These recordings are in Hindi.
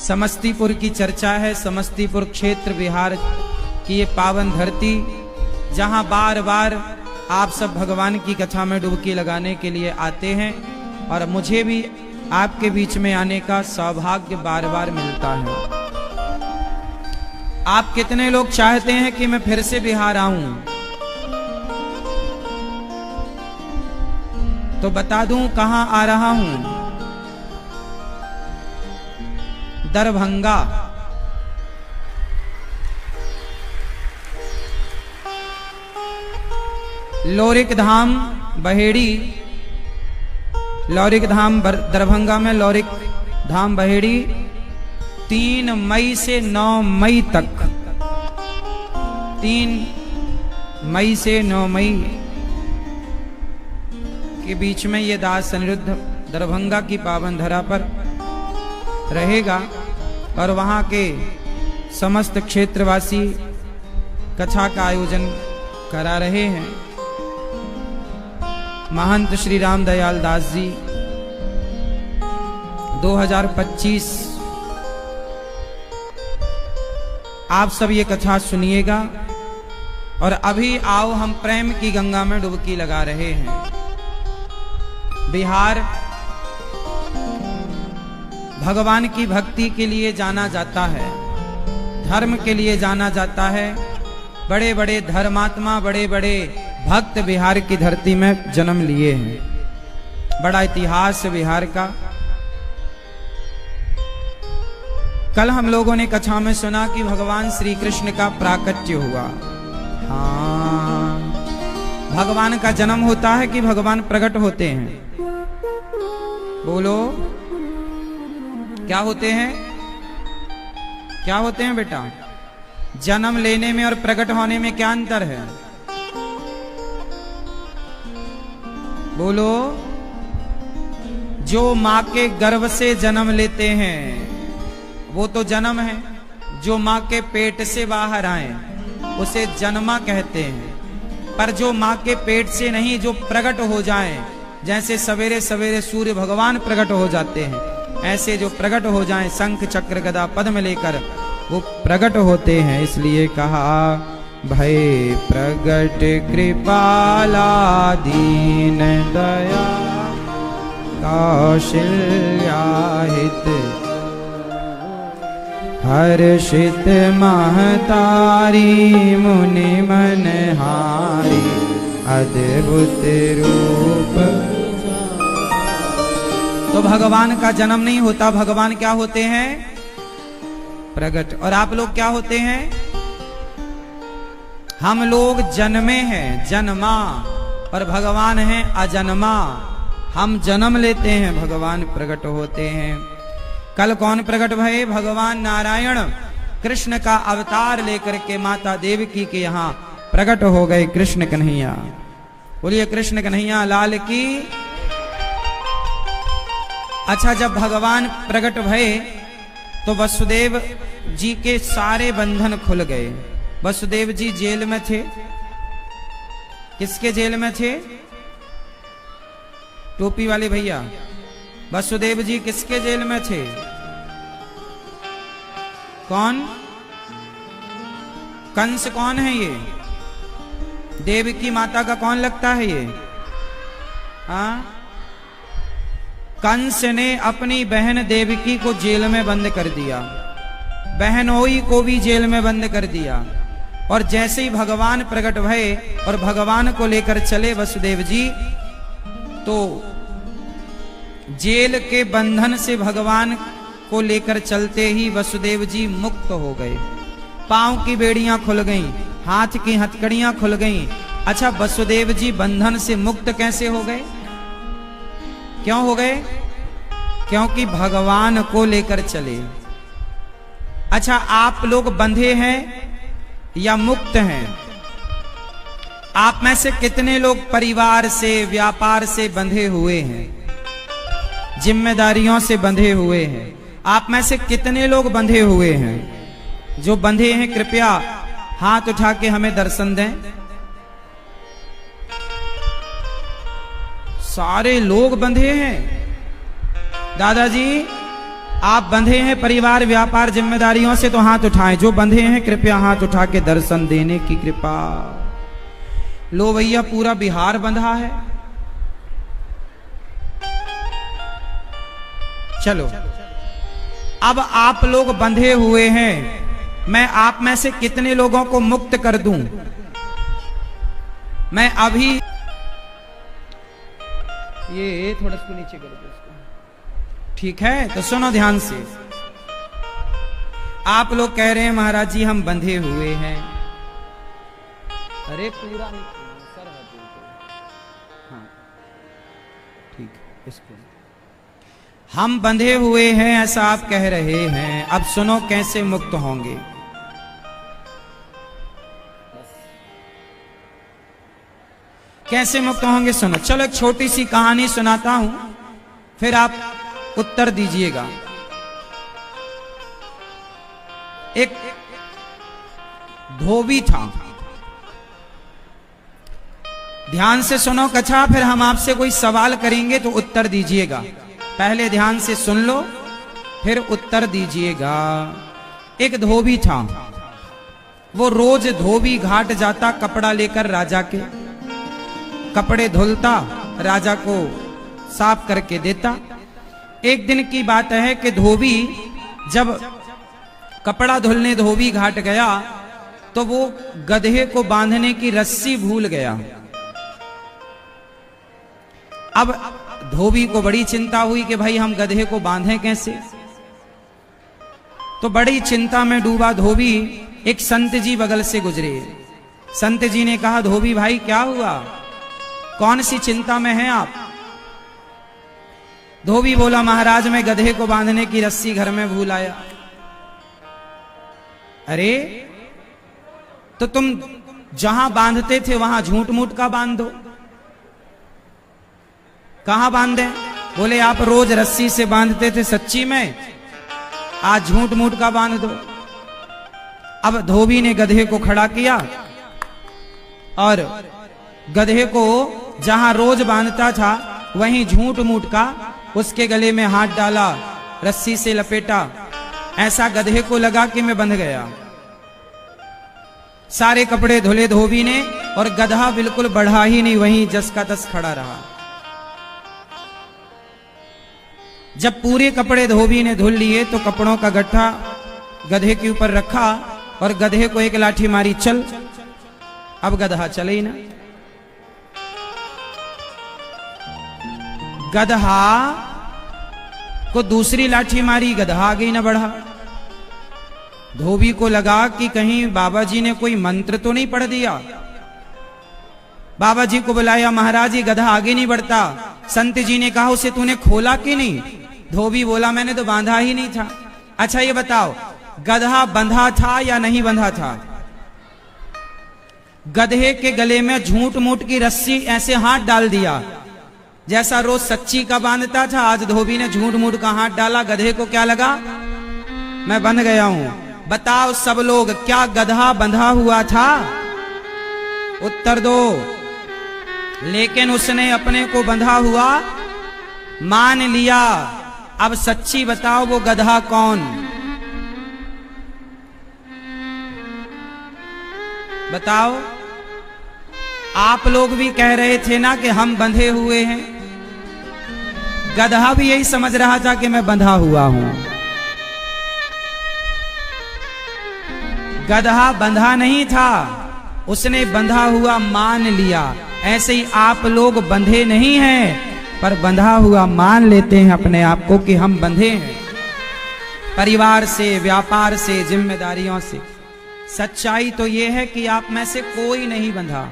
समस्तीपुर की चर्चा है। समस्तीपुर क्षेत्र बिहार की ये पावन धरती, जहां बार बार आप सब भगवान की कथा में डुबकी लगाने के लिए आते हैं और मुझे भी आपके बीच में आने का सौभाग्य बार बार मिलता है। आप कितने लोग चाहते हैं कि मैं फिर से बिहार आऊं? तो बता दूं कहां आ रहा हूं। दरभंगा। लोरिक धाम बहेड़ी, लौरिक धाम दरभंगा में लौरिक धाम बहेड़ी 3 मई से 9 मई तक, 3 मई से 9 मई के बीच में ये दास अनिरुद्ध दरभंगा की पावन धरा पर रहेगा और वहां के समस्त क्षेत्रवासी कथा का आयोजन करा रहे हैं। महंत श्री राम दयाल दास जी 2025 आप सब ये कथा सुनिएगा। और अभी आओ हम प्रेम की गंगा में डुबकी लगा रहे हैं। बिहार भगवान की भक्ति के लिए जाना जाता है, धर्म के लिए जाना जाता है। बड़े बड़े धर्मात्मा, बड़े बड़े भक्त बिहार की धरती में जन्म लिए हैं। बड़ा इतिहास है बिहार का। कल हम लोगों ने कथा में सुना कि भगवान श्री कृष्ण का प्राकट्य हुआ। हाँ, भगवान का जन्म होता है कि भगवान प्रकट होते हैं? बोलो, क्या होते हैं? क्या होते हैं बेटा? जन्म लेने में और प्रकट होने में क्या अंतर है? बोलो। जो मां के गर्भ से जन्म लेते हैं वो तो जन्म है। जो मां के पेट से बाहर आए उसे जन्मा कहते हैं। पर जो मां के पेट से नहीं, जो प्रकट हो जाए, जैसे सवेरे सवेरे सूर्य भगवान प्रकट हो जाते हैं, ऐसे जो प्रकट हो जाएं शंख चक्र गदा पद्म लेकर, वो प्रकट होते हैं। इसलिए कहा भय प्रगट कृपाला दीन दया कौशल्याहित हर्षित महतारी मुनि मनहारी अद्भुत रूप। तो भगवान का जन्म नहीं होता, भगवान क्या होते हैं? प्रगट। और आप लोग क्या होते हैं? हम लोग जन्मे हैं, जन्मा, और भगवान हैं अजन्मा। हम जन्म लेते हैं, भगवान प्रकट होते हैं। कल कौन प्रकट भये? भगवान नारायण कृष्ण का अवतार लेकर के माता देवकी के यहाँ प्रकट हो गए। कृष्ण कन्हैया, बोलिए कृष्ण कन्हैया लाल की। अच्छा, जब भगवान प्रकट भये तो वसुदेव जी के सारे बंधन खुल गए। वसुदेव जी जेल में थे। किसके जेल में थे? टोपी वाले भैया, वसुदेव जी किसके जेल में थे? कौन? कंस कौन है ये? देवकी माता का कौन लगता है ये? हाँ, कंस ने अपनी बहन देवकी को जेल में बंद कर दिया, बहनोई को भी जेल में बंद कर दिया। और जैसे ही भगवान प्रकट भये और भगवान को लेकर चले वसुदेव जी, तो जेल के बंधन से भगवान को लेकर चलते ही वसुदेव जी मुक्त हो गए। पांव की बेड़ियां खुल गईं, हाथ की हथकड़ियां खुल गईं। अच्छा, वसुदेव जी बंधन से मुक्त कैसे हो गए? क्यों हो गए? क्योंकि भगवान को लेकर चले। अच्छा, आप लोग बंधे हैं या मुक्त हैं? आप में से कितने लोग परिवार से, व्यापार से बंधे हुए हैं, जिम्मेदारियों से बंधे हुए हैं? आप में से कितने लोग बंधे हुए हैं? जो बंधे हैं कृपया हाथ उठा के हमें दर्शन दें। सारे लोग बंधे हैं। दादाजी आप बंधे हैं परिवार व्यापार जिम्मेदारियों से तो हाथ उठाएं। जो बंधे हैं कृपया हाथ उठा के दर्शन देने की कृपा। लो भैया पूरा बिहार बंधा है। चलो अब आप लोग बंधे हुए हैं, मैं आप में से कितने लोगों को मुक्त कर दूं? मैं अभी ये थोड़ा इसको नीचे कर दो इसको, ठीक है? तो सुनो ध्यान से। आप लोग कह रहे हैं महाराज जी हम बंधे हुए हैं। अरे पूरा सर है, हाँ ठीक है, इसको हम बंधे हुए हैं ऐसा आप कह रहे हैं। अब सुनो कैसे मुक्त होंगे। कैसे मुक्त होंगे सुनो। चलो एक छोटी सी कहानी सुनाता हूं, फिर आप उत्तर दीजिएगा। एक धोबी था, ध्यान से सुनो कक्षा, फिर हम आपसे कोई सवाल करेंगे तो उत्तर दीजिएगा। पहले ध्यान से सुन लो फिर उत्तर दीजिएगा। एक धोबी था, वो रोज धोबी घाट जाता कपड़ा लेकर राजा के, कपड़े धुलता, राजा को साफ करके देता। एक दिन की बात है कि धोबी जब कपड़ा धुलने धोबी घाट गया तो वो गधे को बांधने की रस्सी भूल गया। अब धोबी को बड़ी चिंता हुई कि भाई हम गधे को बांधें कैसे। तो बड़ी चिंता में डूबा धोबी एक संत जी बगल से गुजरे। संत जी ने कहा धोबी भाई क्या हुआ, कौन सी चिंता में हैं आप? धोबी बोला महाराज मैं गधे को बांधने की रस्सी घर में भूल आया। अरे तो तुम जहां बांधते थे वहां झूठ मूठ का बांध दो। कहां बांधे? बोले आप रोज रस्सी से बांधते थे सच्ची में, आज झूठ मूठ का बांध दो। अब धोबी ने गधे को खड़ा किया और गधे को जहां रोज बांधता था वहीं झूठ मूठ का उसके गले में हाथ डाला, रस्सी से लपेटा। ऐसा गधे को लगा कि मैं बंध गया। सारे कपड़े धुले धोबी ने और गधा बिल्कुल बढ़ा ही नहीं, वहीं जस का तस खड़ा रहा। जब पूरे कपड़े धोबी ने धुल लिए तो कपड़ों का गट्ठा गधे के ऊपर रखा और गधे को एक लाठी मारी, चल। अब गधा चले ही ना। गधा को दूसरी लाठी मारी, गधा आगे ही ना बढ़ा। धोबी को लगा कि कहीं बाबा जी ने कोई मंत्र तो नहीं पढ़ दिया। बाबा जी को बुलाया, महाराज ये गधा आगे नहीं बढ़ता। संत जी ने कहा उसे तूने खोला कि नहीं? धोबी बोला मैंने तो बांधा ही नहीं था। अच्छा ये बताओ गधा बंधा था या नहीं बंधा था? गधे के गले में झूठ मूठ की रस्सी ऐसे हाथ डाल दिया, जैसा रोज सच्ची का बांधता था। आज धोबी ने झूठ मूठ का हाथ डाला, गधे को क्या लगा मैं बंध गया हूं। बताओ सब लोग क्या गधा बंधा हुआ था? उत्तर दो। लेकिन उसने अपने को बंधा हुआ मान लिया। अब सच्ची बताओ वो गधा कौन? बताओ। आप लोग भी कह रहे थे ना कि हम बंधे हुए हैं। गधा भी यही समझ रहा था कि मैं बंधा हुआ हूं। गधा बंधा नहीं था, उसने बंधा हुआ मान लिया। ऐसे ही आप लोग बंधे नहीं हैं पर बंधा हुआ मान लेते हैं अपने आप को कि हम बंधे हैं, परिवार से, व्यापार से, जिम्मेदारियों से। सच्चाई तो यह है कि आप में से कोई नहीं बंधा।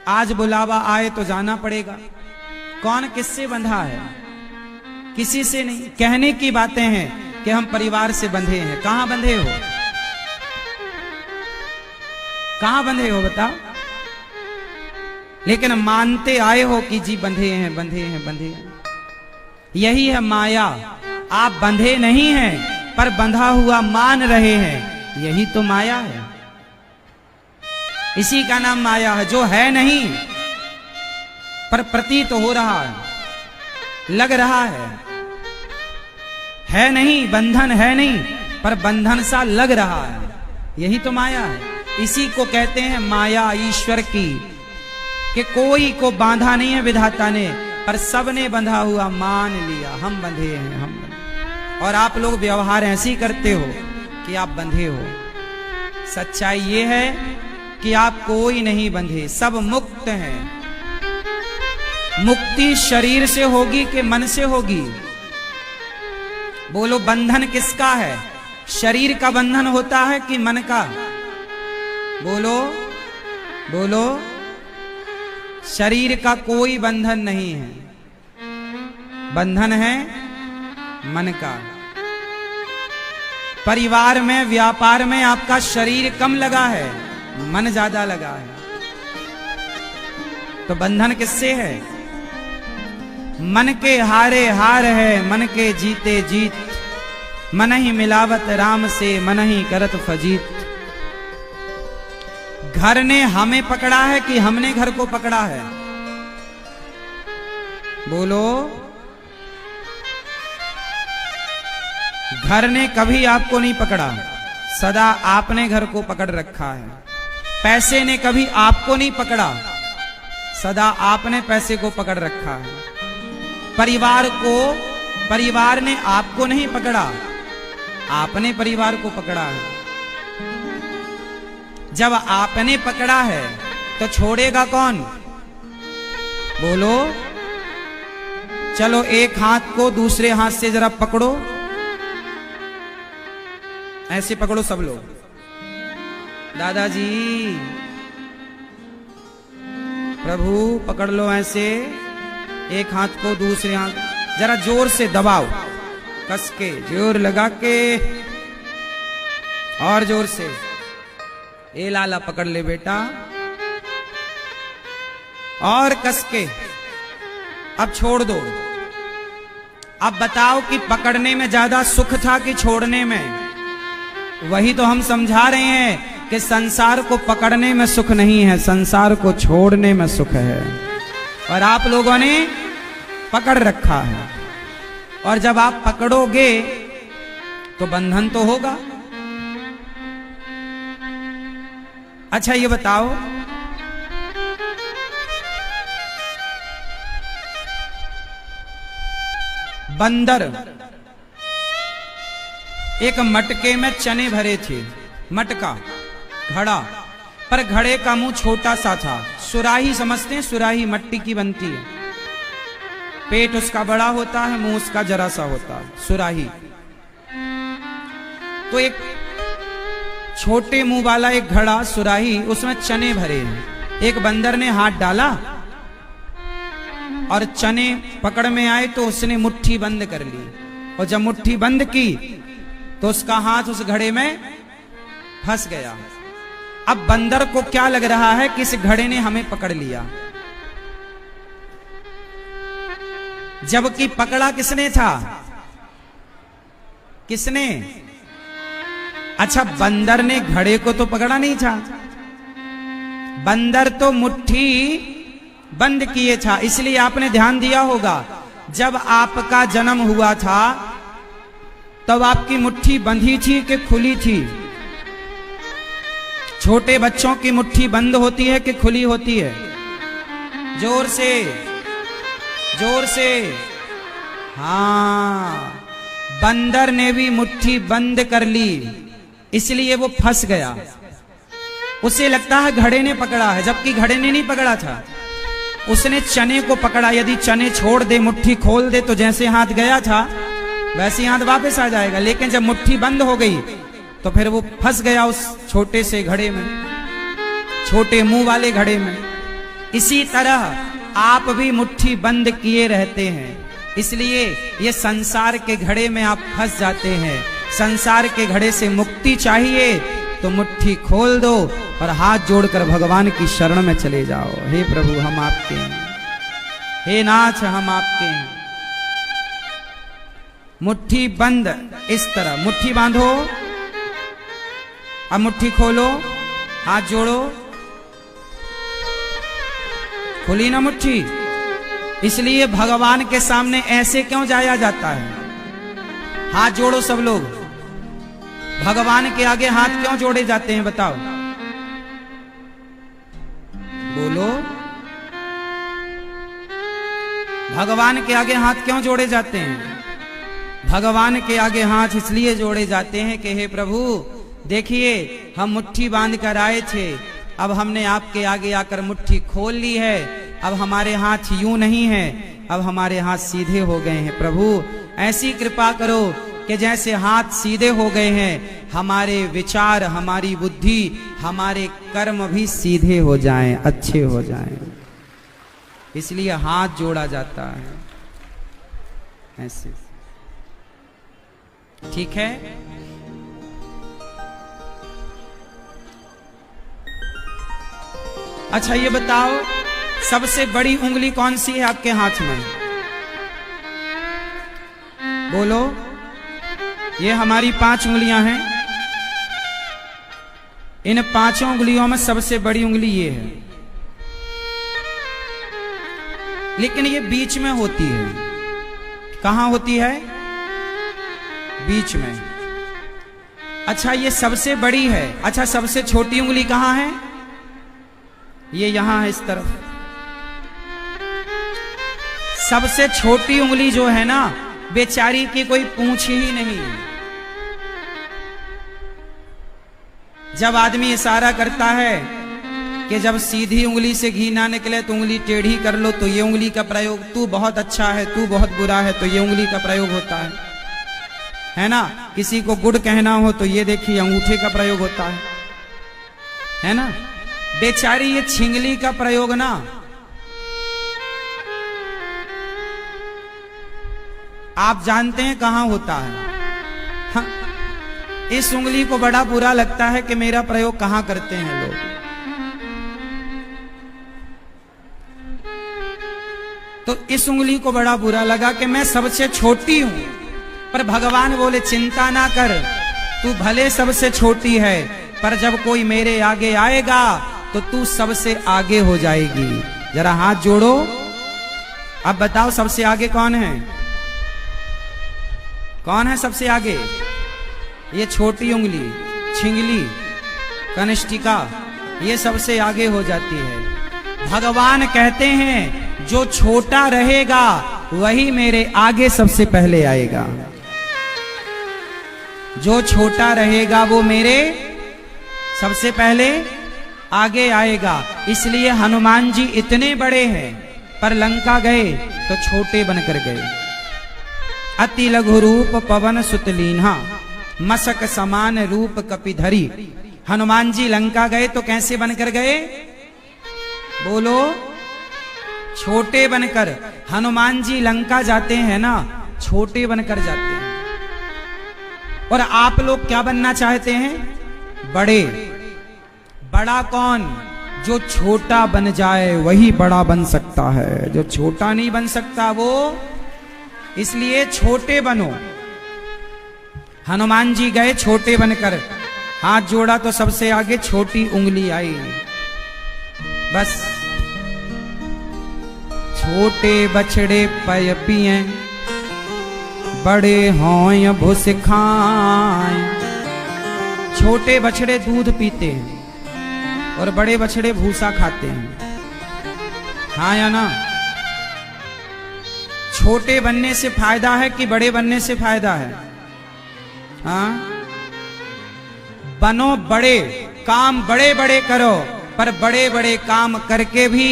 आज बुलावा आए तो जाना पड़ेगा। कौन किससे बंधा है? किसी से नहीं। कहने की बातें हैं कि हम परिवार से बंधे हैं। कहां बंधे हो? कहां बंधे हो बताओ? लेकिन मानते आए हो कि जी बंधे हैं, बंधे हैं, बंधे हैं। यही है माया। आप बंधे नहीं हैं पर बंधा हुआ मान रहे हैं, यही तो माया है। इसी का नाम माया है, जो है नहीं पर प्रतीत हो रहा है, लग रहा है नहीं, बंधन है नहीं, पर बंधन सा लग रहा है। यही तो माया है। इसी को कहते हैं माया ईश्वर की, कि कोई को बांधा नहीं है विधाता ने, पर सबने बंधा हुआ मान लिया, हम बंधे हैं, हम बंधे। और आप लोग व्यवहार ऐसे ही करते हो कि आप बंधे हो। सच्चाई ये है कि आप कोई नहीं बंधे, सब मुक्त हैं। मुक्ति शरीर से होगी कि मन से होगी? बोलो, बंधन किसका है? शरीर का बंधन होता है कि मन का? बोलो बोलो। शरीर का कोई बंधन नहीं है, बंधन है मन का। परिवार में, व्यापार में आपका शरीर कम लगा है, मन ज्यादा लगा है, तो बंधन किससे है? मन के हारे हार है, मन के जीते जीत, मन ही मिलावत राम से, मन ही करत फजीत। घर ने हमें पकड़ा है कि हमने घर को पकड़ा है? बोलो। घर ने कभी आपको नहीं पकड़ा, सदा आपने घर को पकड़ रखा है। पैसे ने कभी आपको नहीं पकड़ा, सदा आपने पैसे को पकड़ रखा है। परिवार ने आपको नहीं पकड़ा, आपने परिवार को पकड़ा है। जब आपने पकड़ा है तो छोड़ेगा कौन? बोलो। चलो एक हाथ को दूसरे हाथ से जरा पकड़ो, ऐसे पकड़ो सब लोग। दादाजी प्रभु पकड़ लो ऐसे, एक हाथ को दूसरे हाथ, जरा जोर से दबाओ, कस के, जोर लगा के, और जोर से। ए लाला पकड़ ले बेटा, और कस के। अब छोड़ दो। अब बताओ कि पकड़ने में ज्यादा सुख था कि छोड़ने में? वही तो हम समझा रहे हैं कि संसार को पकड़ने में सुख नहीं है, संसार को छोड़ने में सुख है। और आप लोगों ने पकड़ रखा है, और जब आप पकड़ोगे तो बंधन तो होगा। अच्छा ये बताओ, बंदर एक मटके में चने भरे थे, मटका, घड़ा, पर घड़े का मुंह छोटा सा था। सुराही समझते हैं? सुराही मट्टी की बनती है, पेट उसका बड़ा होता है, मुंह उसका जरा सा होता है, सुराही। तो एक छोटे मुंह वाला एक घड़ा, सुराही, उसमें चने भरे हैं। एक बंदर ने हाथ डाला और चने पकड़ में आए तो उसने मुट्ठी बंद कर ली, और जब मुट्ठी बंद की तो उसका हाथ उस घड़े में फंस गया। अब बंदर को क्या लग रहा है कि इस घड़े ने हमें पकड़ लिया, जबकि पकड़ा किसने था? किसने? अच्छा, बंदर ने घड़े को तो पकड़ा नहीं था, बंदर तो मुट्ठी बंद किए था। इसलिए आपने ध्यान दिया होगा, जब आपका जन्म हुआ था तब आपकी मुट्ठी बंधी थी कि खुली थी? छोटे बच्चों की मुट्ठी बंद होती है कि खुली होती है? जोर से, जोर से। हाँ, बंदर ने भी मुट्ठी बंद कर ली, इसलिए वो फंस गया। उसे लगता है घड़े ने पकड़ा है, जबकि घड़े ने नहीं पकड़ा था, उसने चने को पकड़ा। यदि चने छोड़ दे, मुट्ठी खोल दे, तो जैसे हाथ गया था वैसे हाथ वापस आ जाएगा। लेकिन जब मुट्ठी बंद हो गई तो फिर वो फंस गया उस छोटे से घड़े में, छोटे मुंह वाले घड़े में। इसी तरह आप भी मुट्ठी बंद किए रहते हैं, इसलिए ये संसार के घड़े में आप फंस जाते हैं। संसार के घड़े से मुक्ति चाहिए तो मुट्ठी खोल दो और हाथ जोड़कर भगवान की शरण में चले जाओ। हे प्रभु हम आपके हैं, हे नाथ हम आपके हैं। मुट्ठी बंद, इस तरह मुट्ठी बांधो, अब मुट्ठी खोलो, हाथ जोड़ो, खुली ना मुट्ठी। इसलिए भगवान के सामने ऐसे क्यों जाया जाता है? हाथ जोड़ो सब लोग। भगवान के आगे हाथ क्यों जोड़े जाते हैं बताओ? बोलो, भगवान के आगे हाथ क्यों जोड़े जाते हैं? भगवान के आगे हाथ इसलिए जोड़े जाते हैं कि हे प्रभु देखिए, हम मुट्ठी बांध कर आए थे, अब हमने आपके आगे आकर मुट्ठी खोल ली है। अब हमारे हाथ यूं नहीं है, अब हमारे हाथ सीधे हो गए हैं। प्रभु ऐसी कृपा करो कि जैसे हाथ सीधे हो गए हैं, हमारे विचार, हमारी बुद्धि, हमारे कर्म भी सीधे हो जाएं, अच्छे हो जाएं। इसलिए हाथ जोड़ा जाता है ऐसे। ठीक है, अच्छा ये बताओ, सबसे बड़ी उंगली कौन सी है आपके हाथ में? बोलो। ये हमारी 5 उंगलियां हैं। इन 5 उंगलियों में सबसे बड़ी उंगली ये है, लेकिन ये बीच में होती है। कहां होती है? बीच में। अच्छा ये सबसे बड़ी है। अच्छा सबसे छोटी उंगली कहां है? ये यहां है, इस तरफ। सबसे छोटी उंगली जो है ना, बेचारी की कोई पूंछ ही नहीं। जब आदमी इशारा करता है कि जब सीधी उंगली से घी ना निकले तो उंगली टेढ़ी कर लो, तो ये उंगली का प्रयोग, तू बहुत अच्छा है, तू बहुत बुरा है, तो ये उंगली का प्रयोग होता है ना। किसी को गुड कहना हो तो ये देखिए अंगूठे का प्रयोग होता है ना। बेचारी ये छिंगली का प्रयोग ना, आप जानते हैं कहां होता है? हाँ, इस उंगली को बड़ा बुरा लगता है कि मेरा प्रयोग कहां करते हैं लोग। तो इस उंगली को बड़ा बुरा लगा कि मैं सबसे छोटी हूं, पर भगवान बोले चिंता ना कर, तू भले सबसे छोटी है, पर जब कोई मेरे आगे आएगा तो तू सबसे आगे हो जाएगी। जरा हाथ जोड़ो, अब बताओ सबसे आगे कौन है? कौन है सबसे आगे? ये छोटी उंगली, छिंगली, कनिष्ठिका, ये सबसे आगे हो जाती है। भगवान कहते हैं जो छोटा रहेगा वही मेरे आगे सबसे पहले आएगा। जो छोटा रहेगा वो मेरे सबसे पहले आगे आएगा। इसलिए हनुमान जी इतने बड़े हैं, पर लंका गए तो छोटे बनकर गए। अति लघु रूप पवन सुत लीन्हा, मसक समान रूप कपिधरी। हनुमान जी लंका गए तो कैसे बनकर गए? बोलो, छोटे बनकर। हनुमान जी लंका जाते हैं ना, छोटे बनकर जाते हैं। और आप लोग क्या बनना चाहते हैं? बड़े। बड़ा कौन? जो छोटा बन जाए वही बड़ा बन सकता है, जो छोटा नहीं बन सकता वो। इसलिए छोटे बनो। हनुमान जी गए छोटे बनकर, हाथ जोड़ा तो सबसे आगे छोटी उंगली आई। बस छोटे बछड़े पय पिए, बड़े हों भुस खाएं। छोटे बछड़े दूध पीते हैं और बड़े बछड़े भूसा खाते हैं, हाँ या ना? छोटे बनने से फायदा है कि बड़े बनने से फायदा है? हाँ, बनो बड़े, काम बड़े बड़े करो, पर बड़े बड़े काम करके भी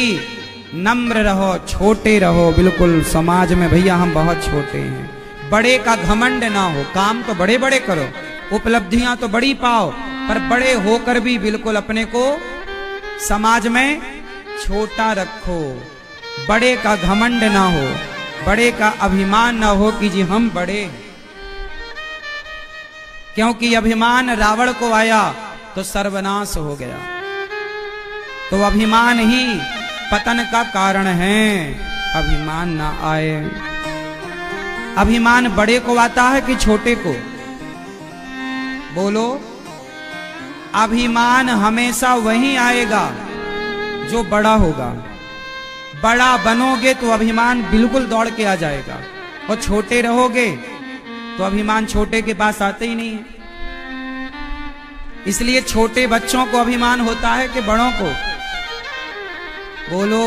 नम्र रहो, छोटे रहो। बिल्कुल समाज में भैया हम बहुत छोटे हैं, बड़े का घमंड ना हो। काम तो बड़े बड़े करो, उपलब्धियां तो बड़ी पाओ, पर बड़े होकर भी बिल्कुल अपने को समाज में छोटा रखो। बड़े का घमंड ना हो, बड़े का अभिमान ना हो कि जी हम बड़े। क्योंकि अभिमान रावण को आया तो सर्वनाश हो गया। तो अभिमान ही पतन का कारण है। अभिमान ना आए। अभिमान बड़े को आता है कि छोटे को? बोलो, अभिमान हमेशा वही आएगा जो बड़ा होगा। बड़ा बनोगे तो अभिमान बिल्कुल दौड़ के आ जाएगा, और छोटे रहोगे तो अभिमान छोटे के पास आते ही नहीं है। इसलिए छोटे बच्चों को अभिमान होता है कि बड़ों को? बोलो।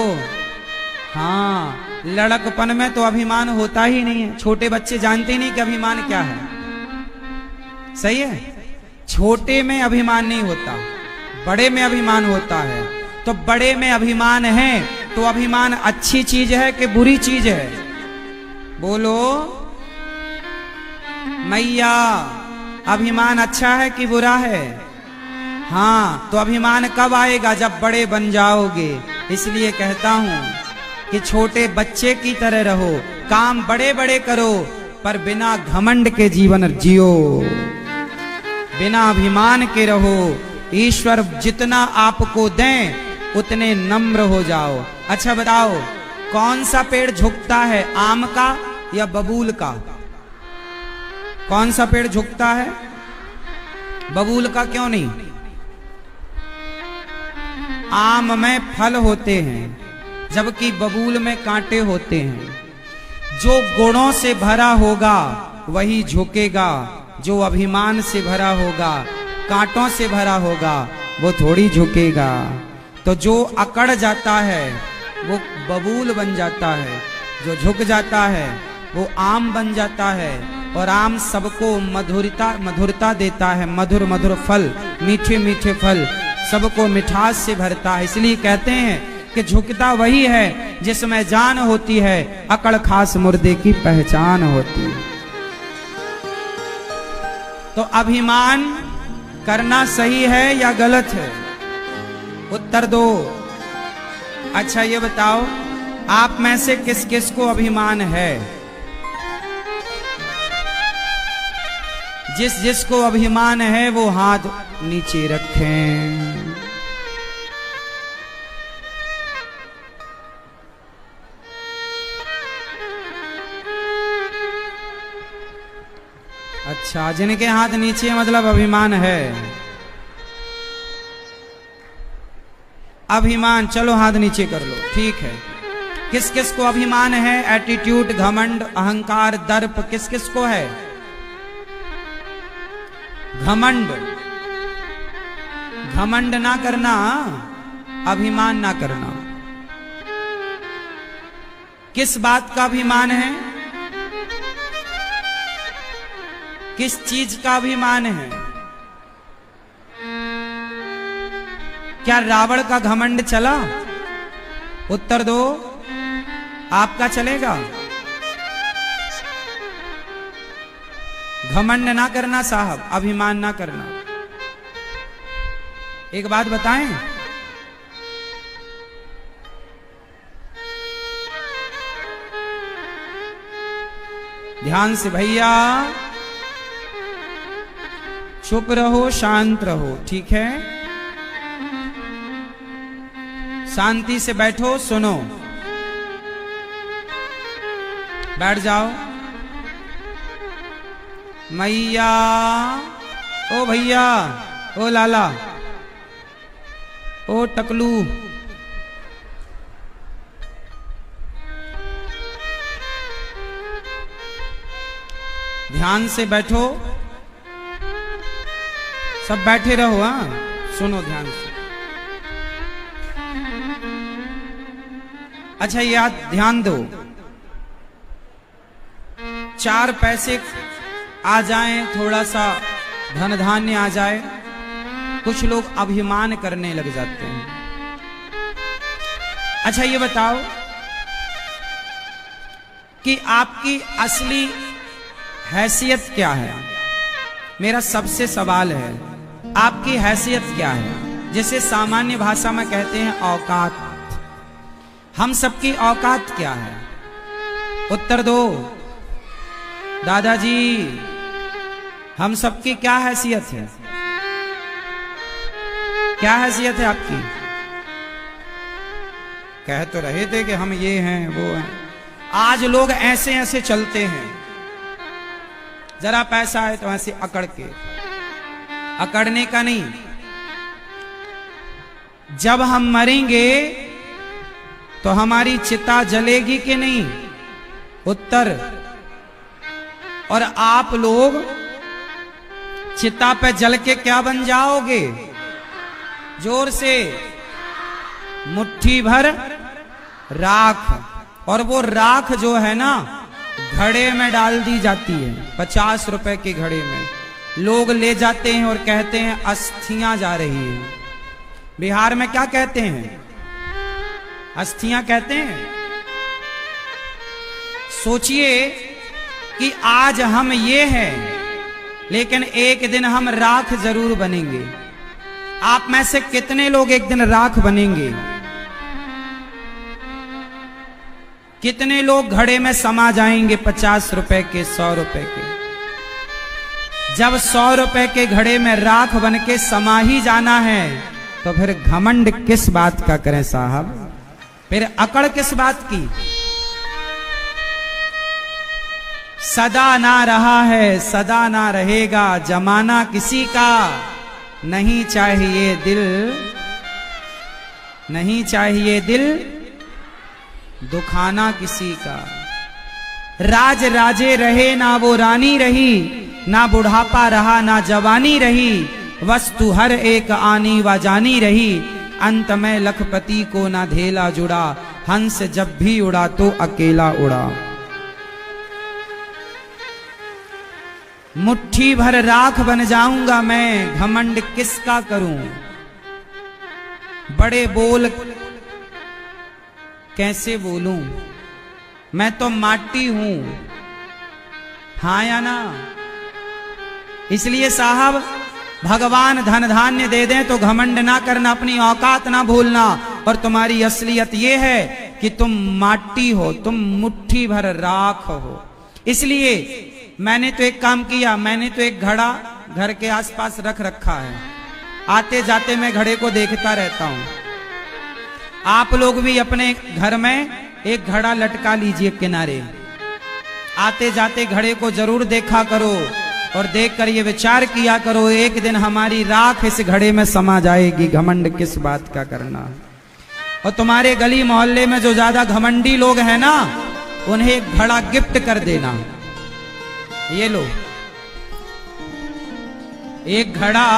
हाँ, लड़कपन में तो अभिमान होता ही नहीं है। छोटे बच्चे जानते ही नहीं कि अभिमान क्या है। सही है? छोटे में अभिमान नहीं होता, बड़े में अभिमान होता है। तो बड़े में अभिमान है तो अभिमान अच्छी चीज है कि बुरी चीज है? बोलो मैया, अभिमान अच्छा है कि बुरा है? हाँ, तो अभिमान कब आएगा? जब बड़े बन जाओगे। इसलिए कहता हूं कि छोटे बच्चे की तरह रहो, काम बड़े बड़े करो, पर बिना घमंड के जीवन जियो, बिना अभिमान के रहो। ईश्वर जितना आपको दें उतने नम्र हो जाओ। अच्छा बताओ, कौन सा पेड़ झुकता है, आम का या बबूल का? कौन सा पेड़ झुकता है? बबूल का क्यों नहीं? आम में फल होते हैं जबकि बबूल में कांटे होते हैं। जो गुणों से भरा होगा वही झुकेगा, जो अभिमान से भरा होगा, कांटों से भरा होगा, वो थोड़ी झुकेगा। तो जो अकड़ जाता है वो बबूल बन जाता है, जो झुक जाता है वो आम बन जाता है। और आम सबको मधुरता देता है, मधुर मधुर फल, मीठे मीठे फल सबको मिठास से भरता है। इसलिए कहते हैं कि झुकता वही है जिसमें जान होती है, अकड़ खास मुर्दे की पहचान होती है। तो अभिमान करना सही है या गलत है? उत्तर दो। अच्छा ये बताओ, आप में से किस किस को अभिमान है? जिस जिसको अभिमान है वो हाथ नीचे रखें। अच्छा, जिनके हाथ नीचे मतलब अभिमान है। अभिमान, चलो हाथ नीचे कर लो, ठीक है। किस किस को अभिमान है? एटीट्यूड, घमंड, अहंकार, दर्प, किस किस को है? घमंड, घमंड ना करना, अभिमान ना करना। किस बात का अभिमान है? किस चीज का अभिमान है? क्या रावण का घमंड चला? उत्तर दो, आपका चलेगा? घमंड ना करना साहब, अभिमान ना करना। एक बात बताएं, ध्यान से भैया, चुप रहो, शांत रहो, ठीक है? शांति से बैठो, सुनो। बैठ जाओ। मैया, ओ भैया, ओ लाला, ओ टकलू, ध्यान से बैठो। सब बैठे रहो, हाँ, सुनो ध्यान से। अच्छा याद ध्यान दो, 4 पैसे आ जाएं, थोड़ा सा धन धान्य आ जाए, कुछ लोग अभिमान करने लग जाते हैं। अच्छा ये बताओ कि आपकी असली हैसियत क्या है? मेरा सबसे सवाल है, आपकी हैसियत क्या है? जिसे सामान्य भाषा में कहते हैं औकात। हम सबकी औकात क्या है? उत्तर दो दादाजी, हम सबकी क्या हैसियत है? क्या हैसियत है आपकी? कह तो रहे थे कि हम ये हैं वो हैं। आज लोग ऐसे ऐसे चलते हैं, जरा पैसा है तो ऐसे अकड़ के। अकड़ने का नहीं, जब हम मरेंगे तो हमारी चिता जलेगी कि नहीं? उत्तर, और आप लोग चिता पे जल के क्या बन जाओगे? जोर से, मुट्ठी भर राख। और वो राख जो है ना, घड़े में डाल दी जाती है, 50 रुपए के घड़े में। लोग ले जाते हैं और कहते हैं अस्थियां जा रही है। बिहार में क्या कहते हैं? अस्थियां कहते हैं। सोचिए कि आज हम ये हैं, लेकिन एक दिन हम राख जरूर बनेंगे। आप में से कितने लोग एक दिन राख बनेंगे? कितने लोग घड़े में समा जाएंगे 50 रुपए के, 100 रुपए के? जब 100 रुपए के घड़े में राख बन के समा ही जाना है, तो फिर घमंड किस बात का करें साहब? फिर अकड़ किस बात की? सदा ना रहा है, सदा ना रहेगा, जमाना किसी का नहीं चाहिए दिल, नहीं चाहिए दिल दुखाना किसी का। राज राजे रहे ना वो रानी रही, ना बुढ़ापा रहा ना जवानी रही, वस्तु हर एक आनी व जानी रही, अंत में लखपति को ना धेला जुड़ा, हंस जब भी उड़ा तो अकेला उड़ा। मुट्ठी भर राख बन जाऊंगा मैं, घमंड किसका करूं? बड़े बोल कैसे बोलूं, मैं तो माटी हूं, हाँ या ना? इसलिए साहब, भगवान धन धान्य दे दें तो घमंड ना करना, अपनी औकात ना भूलना। और तुम्हारी असलियत ये है कि तुम माटी हो, तुम मुट्ठी भर राख हो। इसलिए मैंने तो एक काम किया, मैंने तो एक घड़ा घर के आसपास रख रखा है। आते जाते मैं घड़े को देखता रहता हूं। आप लोग भी अपने घर में एक घड़ा लटका लीजिए किनारे। आते जाते घड़े को जरूर देखा करो और देखकर ये विचार किया करो, एक दिन हमारी राख इस घड़े में समा जाएगी। घमंड किस बात का करना? और तुम्हारे गली मोहल्ले में जो ज्यादा घमंडी लोग हैं ना, उन्हें एक घड़ा गिफ्ट कर देना। ये लो, एक घड़ा।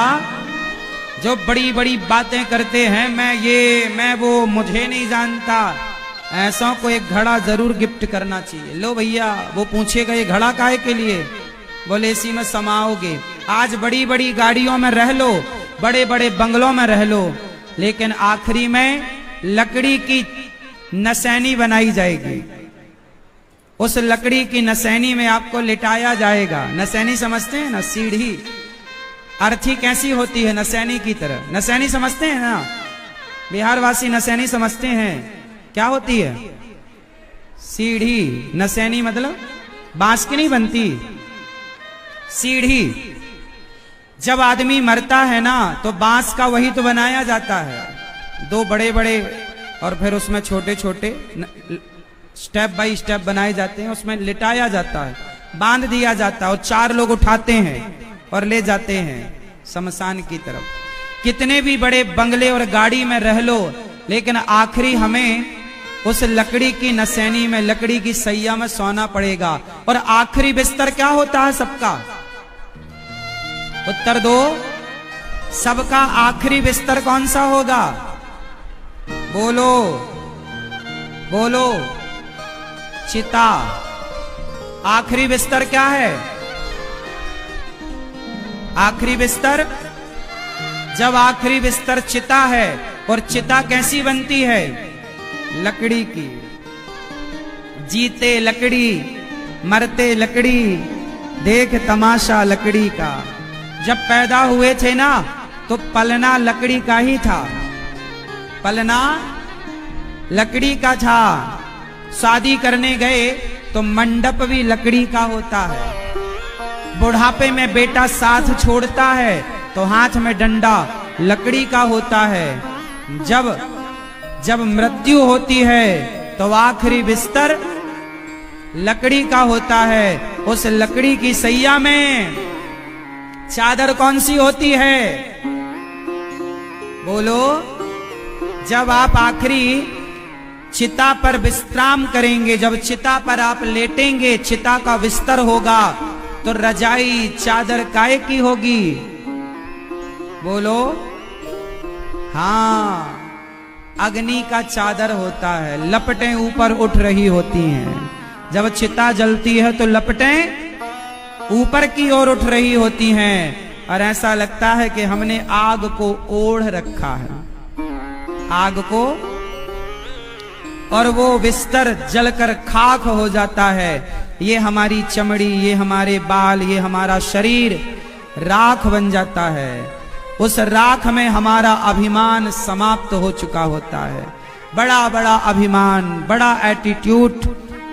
जो बड़ी बड़ी बातें करते हैं, मैं वो, मुझे नहीं जानता, ऐसा को एक घड़ा जरूर गिफ्ट करना चाहिए। लो भैया, वो पूछेगा ये घड़ा काहे के लिए? बोले इसी में समाओगे। आज बड़ी बड़ी गाड़ियों में रह लो, बड़े बड़े बंगलों में रह लो, लेकिन आखिरी में लकड़ी की नसैनी बनाई जाएगी। उस लकड़ी की नसैनी में आपको लिटाया जाएगा। नसैनी समझते हैं ना? सीढ़ी, अर्थी कैसी होती है? नसैनी की तरह। नसैनी समझते हैं ना? बिहार वासी नसैनी समझते हैं। क्या होती है? सीढ़ी। नसैनी मतलब बांस की नहीं बनती, सीढ़ी। जब आदमी मरता है ना, तो बांस का वही तो बनाया जाता है, 2 बड़े बड़े, और फिर उसमें छोटे छोटे स्टेप बाय स्टेप बनाए जाते हैं, उसमें लिटाया जाता है, बांध दिया जाता है, और 4 लोग उठाते हैं और ले जाते हैं शमशान की तरफ। कितने भी बड़े बंगले और गाड़ी में रह लो, लेकिन आखिरी हमें उस लकड़ी की नसैनी में, लकड़ी की सैया में सोना पड़ेगा। और आखिरी बिस्तर क्या होता है सबका? उत्तर दो। सबका आखिरी बिस्तर कौन सा होगा? बोलो बोलो। चिता। आखिरी बिस्तर क्या है? आखिरी बिस्तर, जब आखिरी बिस्तर चिता है, और चिता कैसी बनती है? लकड़ी की। जीते लकड़ी, मरते लकड़ी, देख तमाशा लकड़ी का। जब पैदा हुए थे ना, तो पलना लकड़ी का ही था, पलना लकड़ी का था। शादी करने गए तो मंडप भी लकड़ी का होता है। बुढ़ापे में बेटा साथ छोड़ता है तो हाथ में डंडा लकड़ी का होता है। जब मृत्यु होती है तो आखिरी बिस्तर लकड़ी का होता है। उस लकड़ी की सैया में चादर कौन सी होती है? बोलो। जब आप आखिरी चिता पर विश्राम करेंगे, जब चिता पर आप लेटेंगे, चिता का बिस्तर होगा, तो रजाई चादर काहे की होगी? बोलो। हाँ, अग्नि का चादर होता है, लपटें ऊपर उठ रही होती हैं। जब चिता जलती है तो लपटें ऊपर की ओर उठ रही होती हैं और ऐसा लगता है कि हमने आग को ओढ़ रखा है, आग को, और वो बिस्तर जलकर खाक हो जाता है। ये हमारी चमड़ी, ये हमारे बाल, ये हमारा शरीर राख बन जाता है। उस राख में हमारा अभिमान समाप्त हो चुका होता है। बड़ा बड़ा अभिमान, बड़ा एटीट्यूड,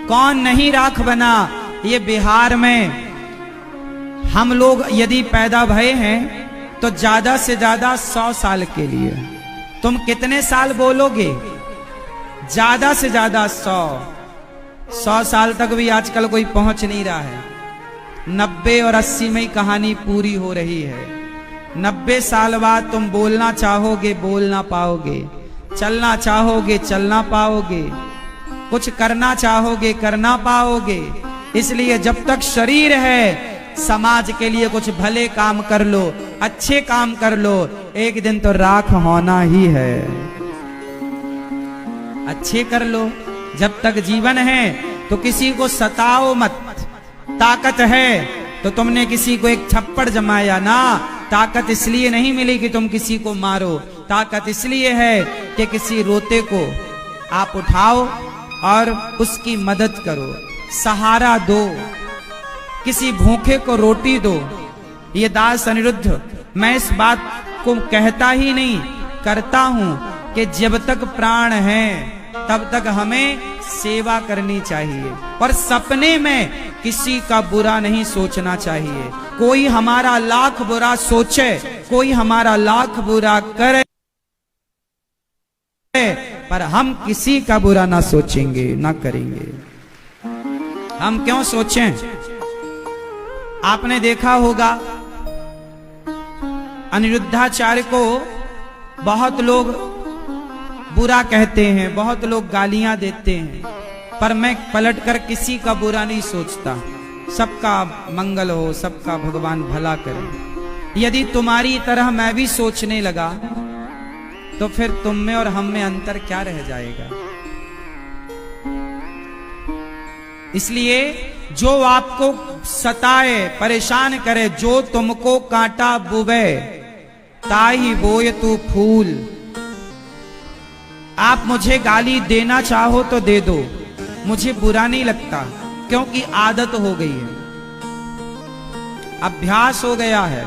कौन नहीं राख बना? ये बिहार में हम लोग यदि पैदा भये हैं तो ज्यादा से ज्यादा 100 साल के लिए। तुम कितने साल बोलोगे? ज्यादा से ज्यादा 100 साल तक भी आजकल कोई पहुंच नहीं रहा है। 90 और 80 में ही कहानी पूरी हो रही है। 90 साल बाद तुम बोलना चाहोगे, बोल ना पाओगे, चलना चाहोगे, चल ना पाओगे, कुछ करना चाहोगे, कर ना पाओगे। इसलिए जब तक शरीर है, समाज के लिए कुछ भले काम कर लो, अच्छे काम कर लो, एक दिन तो राख होना ही है। अच्छे कर लो, जब तक जीवन है तो किसी को सताओ मत। ताकत है तो तुमने किसी को एक थप्पड़ जमाया ना, ताकत इसलिए नहीं मिली कि तुम किसी को मारो, ताकत इसलिए है कि किसी रोते को आप उठाओ और उसकी मदद करो, सहारा दो, किसी भूखे को रोटी दो। ये दास अनिरुद्ध, मैं इस बात को कहता ही नहीं, करता हूं कि जब तक प्राण है तब तक हमें सेवा करनी चाहिए और सपने में किसी का बुरा नहीं सोचना चाहिए। कोई हमारा लाख बुरा सोचे, कोई हमारा लाख बुरा करे, पर हम किसी का बुरा ना सोचेंगे, ना करेंगे। हम क्यों सोचें? आपने देखा होगा अनिरुद्धाचार्य को बहुत लोग बुरा कहते हैं, बहुत लोग गालियां देते हैं, पर मैं पलटकर किसी का बुरा नहीं सोचता। सबका मंगल हो, सबका भगवान भला करे। यदि तुम्हारी तरह मैं भी सोचने लगा तो फिर तुम में और हम में अंतर क्या रह जाएगा? इसलिए जो आपको सताए, परेशान करे, जो तुमको कांटा बुवे ताही बोए तू फूल। आप मुझे गाली देना चाहो तो दे दो, मुझे बुरा नहीं लगता, क्योंकि आदत हो गई है, अभ्यास हो गया है।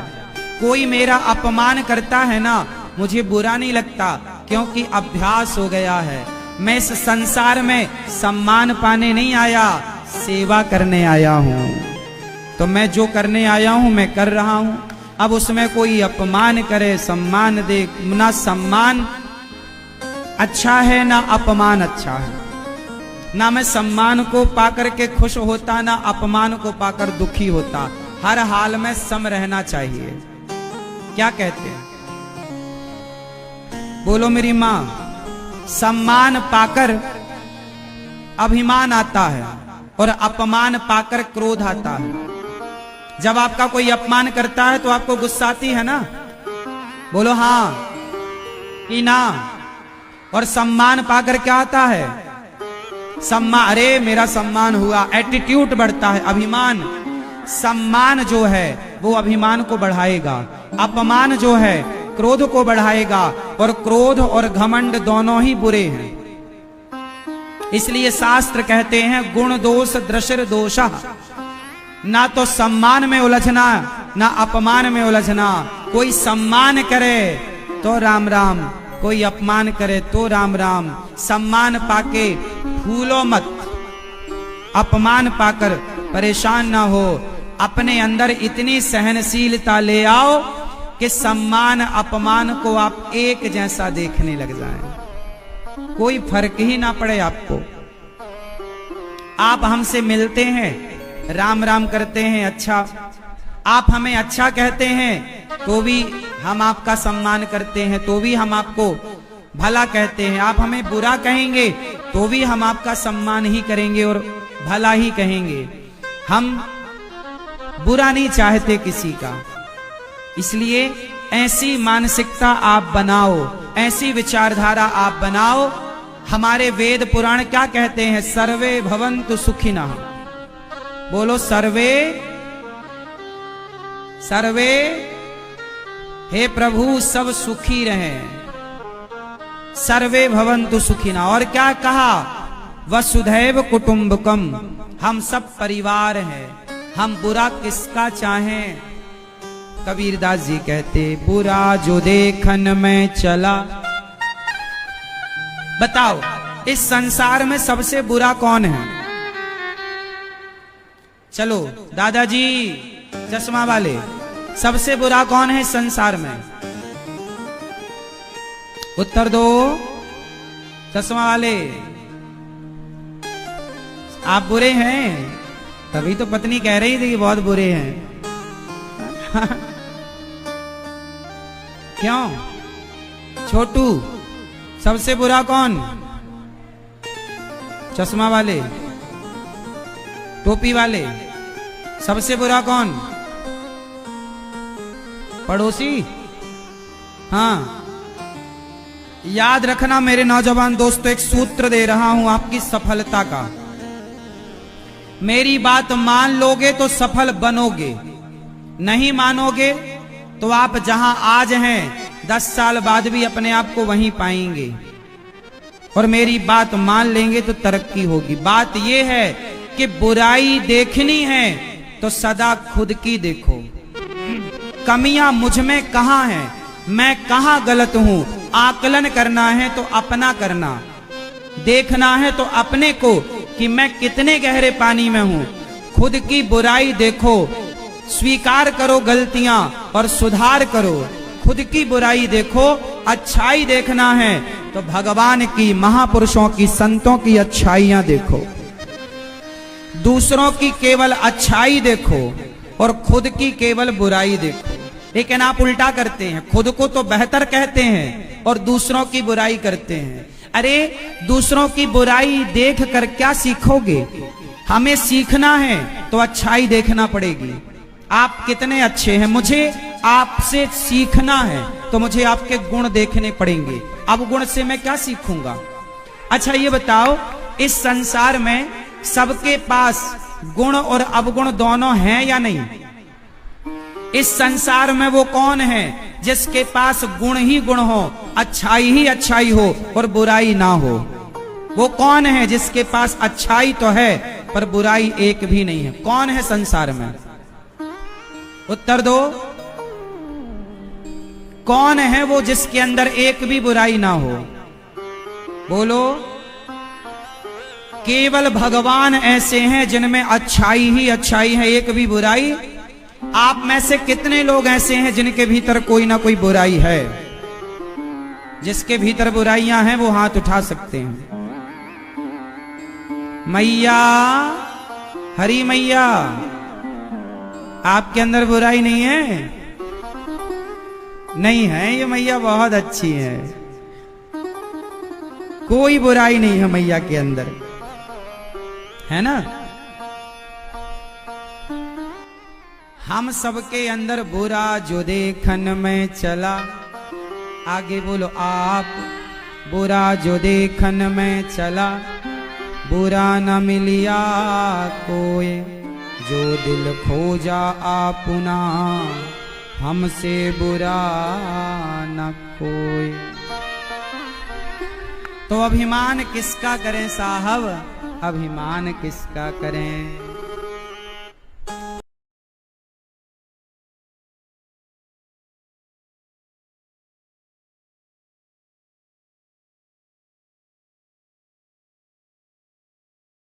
कोई मेरा अपमान करता है ना, मुझे बुरा नहीं लगता, क्योंकि अभ्यास हो गया है। मैं इस संसार में सम्मान पाने नहीं आया, सेवा करने आया हूं। तो मैं जो करने आया हूं मैं कर रहा हूं। अब उसमें कोई अपमान करे, सम्मान दे, ना सम्मान अच्छा है ना अपमान अच्छा है। ना मैं सम्मान को पाकर के खुश होता, ना अपमान को पाकर दुखी होता। हर हाल में सम रहना चाहिए। क्या कहते हैं? बोलो मेरी मां। सम्मान पाकर अभिमान आता है और अपमान पाकर क्रोध आता है। जब आपका कोई अपमान करता है तो आपको गुस्सा आती है ना? बोलो हाँ कि ना? और सम्मान पाकर क्या आता है? सम्मान, अरे मेरा सम्मान हुआ, एटीट्यूड बढ़ता है। अभिमान, सम्मान जो है वो अभिमान को बढ़ाएगा, अपमान जो है क्रोध को बढ़ाएगा, और क्रोध और घमंड दोनों ही बुरे हैं। इसलिए शास्त्र कहते हैं गुण दोष दृशिर दोषः। ना तो सम्मान में उलझना, ना अपमान में उलझना। कोई सम्मान करे तो राम राम, कोई अपमान करे तो राम राम। सम्मान पाके फूलो मत, अपमान पाकर परेशान ना हो। अपने अंदर इतनी सहनशीलता ले आओ कि सम्मान अपमान को आप एक जैसा देखने लग जाएं, कोई फर्क ही ना पड़े आपको। आप हमसे मिलते हैं, राम राम करते हैं, अच्छा, आप हमें अच्छा कहते हैं तो भी हम आपका सम्मान करते हैं, तो भी हम आपको भला कहते हैं। आप हमें बुरा कहेंगे तो भी हम आपका सम्मान ही करेंगे और भला ही कहेंगे। हम बुरा नहीं चाहते किसी का। इसलिए ऐसी मानसिकता आप बनाओ, ऐसी विचारधारा आप बनाओ। हमारे वेद पुराण क्या कहते हैं? सर्वे भवन्तु सुखिनः। बोलो सर्वे सर्वे, हे प्रभु सब सुखी रहें, सर्वे भवन्तु सुखिनः। और क्या कहा? वसुधैव कुटुम्बकम, हम सब परिवार हैं, हम बुरा किसका चाहें? कबीरदास जी कहते बुरा जो देखन में चला। बताओ इस संसार में सबसे बुरा कौन है? चलो दादाजी चश्मा वाले, सबसे बुरा कौन है इस संसार में? उत्तर दो चश्मा वाले। आप बुरे हैं, तभी तो पत्नी कह रही थी कि बहुत बुरे हैं। क्यों? छोटू सबसे बुरा कौन? चश्मा वाले, टोपी वाले। सबसे बुरा कौन? पड़ोसी। हाँ, याद रखना मेरे नौजवान दोस्तों, एक सूत्र दे रहा हूं आपकी सफलता का। मेरी बात मान लोगे तो सफल बनोगे, नहीं मानोगे तो आप जहां आज हैं 10 साल बाद भी अपने आप को वहीं पाएंगे। और मेरी बात मान लेंगे तो तरक्की होगी। बात यह है कि बुराई देखनी है तो सदा खुद की देखो, कमियां मुझ में कहां हैं, मैं कहां गलत हूं। आकलन करना है तो अपना करना, देखना है तो अपने को कि मैं कितने गहरे पानी में हूं। खुद की बुराई देखो, स्वीकार करो गलतियां और सुधार करो। खुद की बुराई देखो, अच्छाई देखना है तो भगवान की, महापुरुषों की, संतों की अच्छाइयां देखो। दूसरों की केवल अच्छाई देखो और खुद की केवल बुराई देखो। लेकिन आप उल्टा करते हैं, खुद को तो बेहतर कहते हैं और दूसरों की बुराई करते हैं। अरे दूसरों की बुराई देख कर क्या सीखोगे? हमें सीखना है तो अच्छाई देखना पड़ेगी। आप कितने अच्छे हैं, मुझे आपसे सीखना है तो मुझे आपके गुण देखने पड़ेंगे। अब गुण से मैं क्या सीखूंगा? अच्छा ये बताओ, इस संसार में सबके पास गुण और अवगुण दोनों हैं या नहीं? इस संसार में वो कौन है जिसके पास गुण ही गुण हो, अच्छाई ही अच्छाई हो और बुराई ना हो? वो कौन है जिसके पास अच्छाई तो है पर बुराई एक भी नहीं है? कौन है संसार में? उत्तर दो। कौन है वो जिसके अंदर एक भी बुराई ना हो? बोलो। केवल भगवान ऐसे हैं जिनमें अच्छाई ही अच्छाई है, एक भी बुराई। आप में से कितने लोग ऐसे हैं जिनके भीतर कोई ना कोई बुराई है? जिसके भीतर बुराइयां हैं वो हाथ उठा सकते हैं। मैया, हरी मैया, आपके अंदर बुराई नहीं है? नहीं है, ये मैया बहुत अच्छी है, कोई बुराई नहीं है मैया के अंदर, है ना? हम सबके अंदर बुरा जो देखन में चला। आगे बोलो आप। बुरा जो देखन में चला, बुरा न मिलिया कोई, जो दिल खोजा आपुना, हमसे बुरा न कोई। तो अभिमान किसका करें साहब, अभिमान किसका करें?